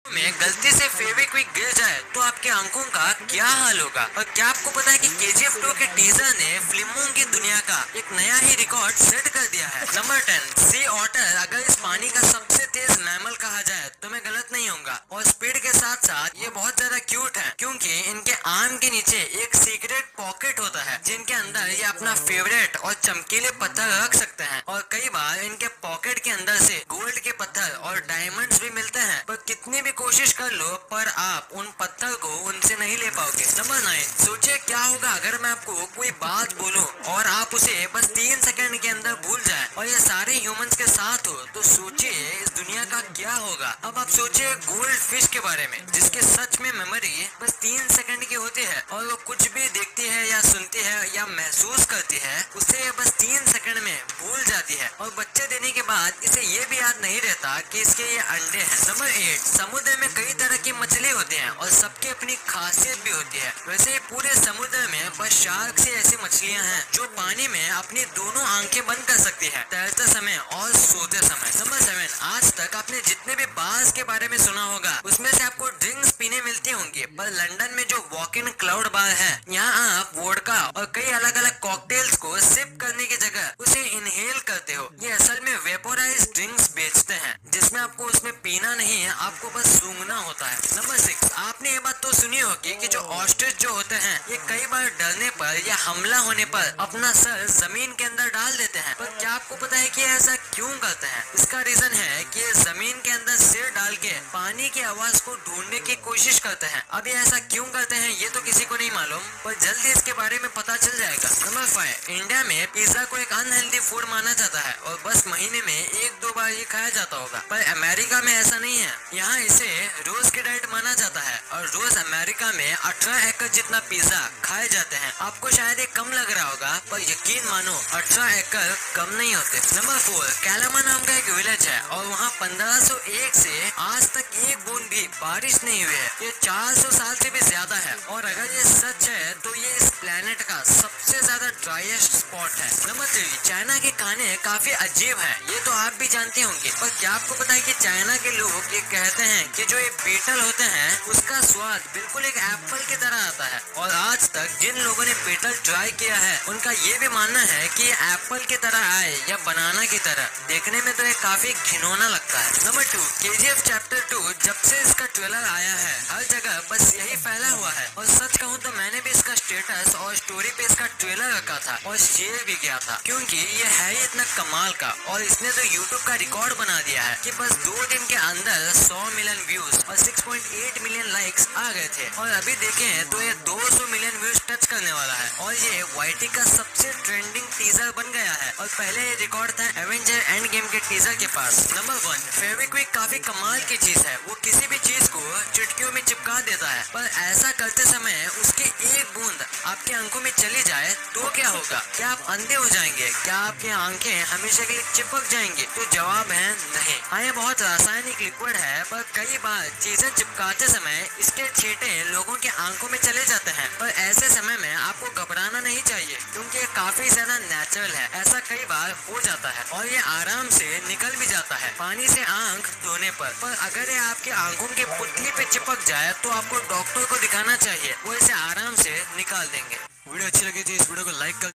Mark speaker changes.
Speaker 1: में गलती से फेविक्विक गिर जाए तो आपके आंखों का क्या हाल होगा। और क्या आपको पता है कि केजीएफ 2 के टीजर ने फिल्मों की दुनिया का एक नया ही रिकॉर्ड सेट कर दिया है। नंबर 10, सी ऑटर अगर इस पानी का सबसे तेज मैमल कहा जाए तो मैं गलत नहीं होऊंगा। और स्पीड के साथ साथ ये बहुत ज्यादा क्यूट है क्योंकि इनके आर्म के नीचे एक सीक्रेट पॉकेट होता है जिनके अंदर ये अपना फेवरेट और चमकीले पत्थर रख सकते हैं। और कई बार इनके पॉकेट के अंदर से गोल्ड के पत्थर और डायमंड्स भी मिलते हैं, पर कितनी भी कोशिश कर लो पर आप उन पत्थर को उनसे नहीं ले पाओगे। नंबर 9, सोचिए क्या होगा अगर मैं आपको कोई बात बोलूं और आप उसे बस 3 सेकंड के अंदर भूल जाए और ये सारे ह्यूमंस के साथ हो, तो सोचिए इस दुनिया का क्या होगा। अब आप सोचिए गोल्ड फिश के बारे में जिसके सच में मेमोरी बस 3 सेकंड की होती है और वो कुछ भी देखती है या सुनती है या महसूस करती है उसे बस 3 सेकंड में भूल जाती है और बच्चे देने के बाद इसे ये भी याद नहीं रहता कि इसके ये अंडे हैं। नंबर 8, समुद्र में कई तरह की मछली होती हैं और सबकी अपनी खासियत भी होती है। वैसे पूरे समुद्र में बस शार्क से ऐसी मछलियां हैं जो पानी में अपनी दोनों आंखें बंद कर सकती है तैरते समय और सोते समय। नंबर 7, आज तक आपने जितने भी बार्स के बारे में सुना होगा उसमें से आपको ड्रिंक्स पीने मिलती होंगी, पर लंदन में जो वॉक इन क्लाउड बार है यहाँ आप वोडका और कई अलग अलग कॉकटेल्स को सिप करने की जगह उसे इनहेल करते हो। ये असल में वेपोराइज ड्रिंक्स बेचते हैं जिसमें आपको उसमें पीना नहीं है, आपको बस सूंघना होता है। नंबर 6, आपने ये बात तो सुनी होगी कि जो ऑस्ट्रिच जो होते हैं ये कई बार डरने पर या हमला होने पर अपना सर जमीन के अंदर डाल देते हैं, पर क्या आपको पता है कि ऐसा क्यों करते हैं? इसका रीजन है कि ये जमीन के अंदर सिर डाल के पानी की आवाज को ढूंढने की कोशिश करते हैं। अब ये ऐसा क्यों करते हैं ये तो किसी को नहीं मालूम, पर जल्दी इसके बारे में पता चल जाएगा। नंबर 5, इंडिया में पिज्जा को एक अनहेल्दी फूड माना जाता है और बस महीने में 1-2 बार ये खाया जाता होगा, पर अमेरिका में ऐसा नहीं है। यहाँ इसे रोज की डाइट माना जाता है और रोज अमेरिका में 18 एकड़ जितना पिज्जा खाए जाते हैं। आपको शायद ये कम लग रहा होगा, पर यकीन मानो 18 एकड़ कम नहीं होते। नंबर 4, कैलामा नाम का एक विलेज है और वहाँ 1501 से आज तक एक बूंद भी बारिश नहीं हुई है। ये 400 साल से भी ज्यादा है और अगर ये सच है तो ये इस प्लेनेट का सबसे ज्यादा ड्राइएस्ट स्पॉट है। नंबर 3, चाइना के खाने काफी अजीब है, ये तो आप भी जानते होंगे, पर क्या आपको पता है कि चाइना के लोग ये कहते हैं कि जो ये बीटल होते हैं उसका स्वाद बिल्कुल एक एप्पल की तरह आता है। और आज तक जिन लोगों ने बीटल ट्राई किया है उनका ये भी मानना है कि ये एप्पल की तरह आए या बनाना की तरह, देखने में तो ये काफी घिनौना लगता है। नंबर 2, केजीएफ चैप्टर 2 जब से इसका ट्रेलर आया है हर जगह बस यही फैला हुआ है और सच कहूँ तो मैंने भी इसका स्टेटस और स्टोरी पे इसका ट्रेलर रखा था और शेयर भी किया था क्योंकि ये है ही इतना कमाल का और इसने तो यूट्यूब का रिकॉर्ड बना दिया है कि बस 2 दिन के अंदर 100 मिलियन व्यूज और 6.8 मिलियन लाइक्स आ गए थे और अभी देखें तो ये 200 मिलियन व्यूज टच करने वाला है और ये वाईटी का सबसे ट्रेंडिंग टीजर बन गया है और पहले ये रिकॉर्ड था एवेंजर एंड गेम के टीजर के पास। नंबर 1, फेविक्विक काफी कमाल की चीज है, वो किसी भी चीज को चुटकियों में चिपका देता है, पर ऐसा करते समय उसकी एक बूंद आपकी आंखों में चली जाए तो क्या होगा? क्या आप अंधे हो जाएंगे? क्या आपकी आंखें हमेशा के लिए चिपक जाएंगी? तो जवाब है नहीं। हाँ, ये बहुत रासायनिक लिक्विड है, पर कई बार चीजें चिपकाते समय इसके छींटे लोगों की आंखों में चले जाते हैं, पर ऐसे समय में आपको घबराना नहीं चाहिए क्योंकि ये काफी ज्यादा नेचुरल है। ऐसा कई बार हो जाता है और ये आराम से निकल भी जाता है पानी से आंख धोने पर अगर ये आपकी आंखों की पुतली पे चिपक जाए तो आपको डॉक्टर को दिखाना चाहिए, वो इसे आराम से निकाल देंगे। वीडियो अच्छी लगी थी इस वीडियो को लाइक कर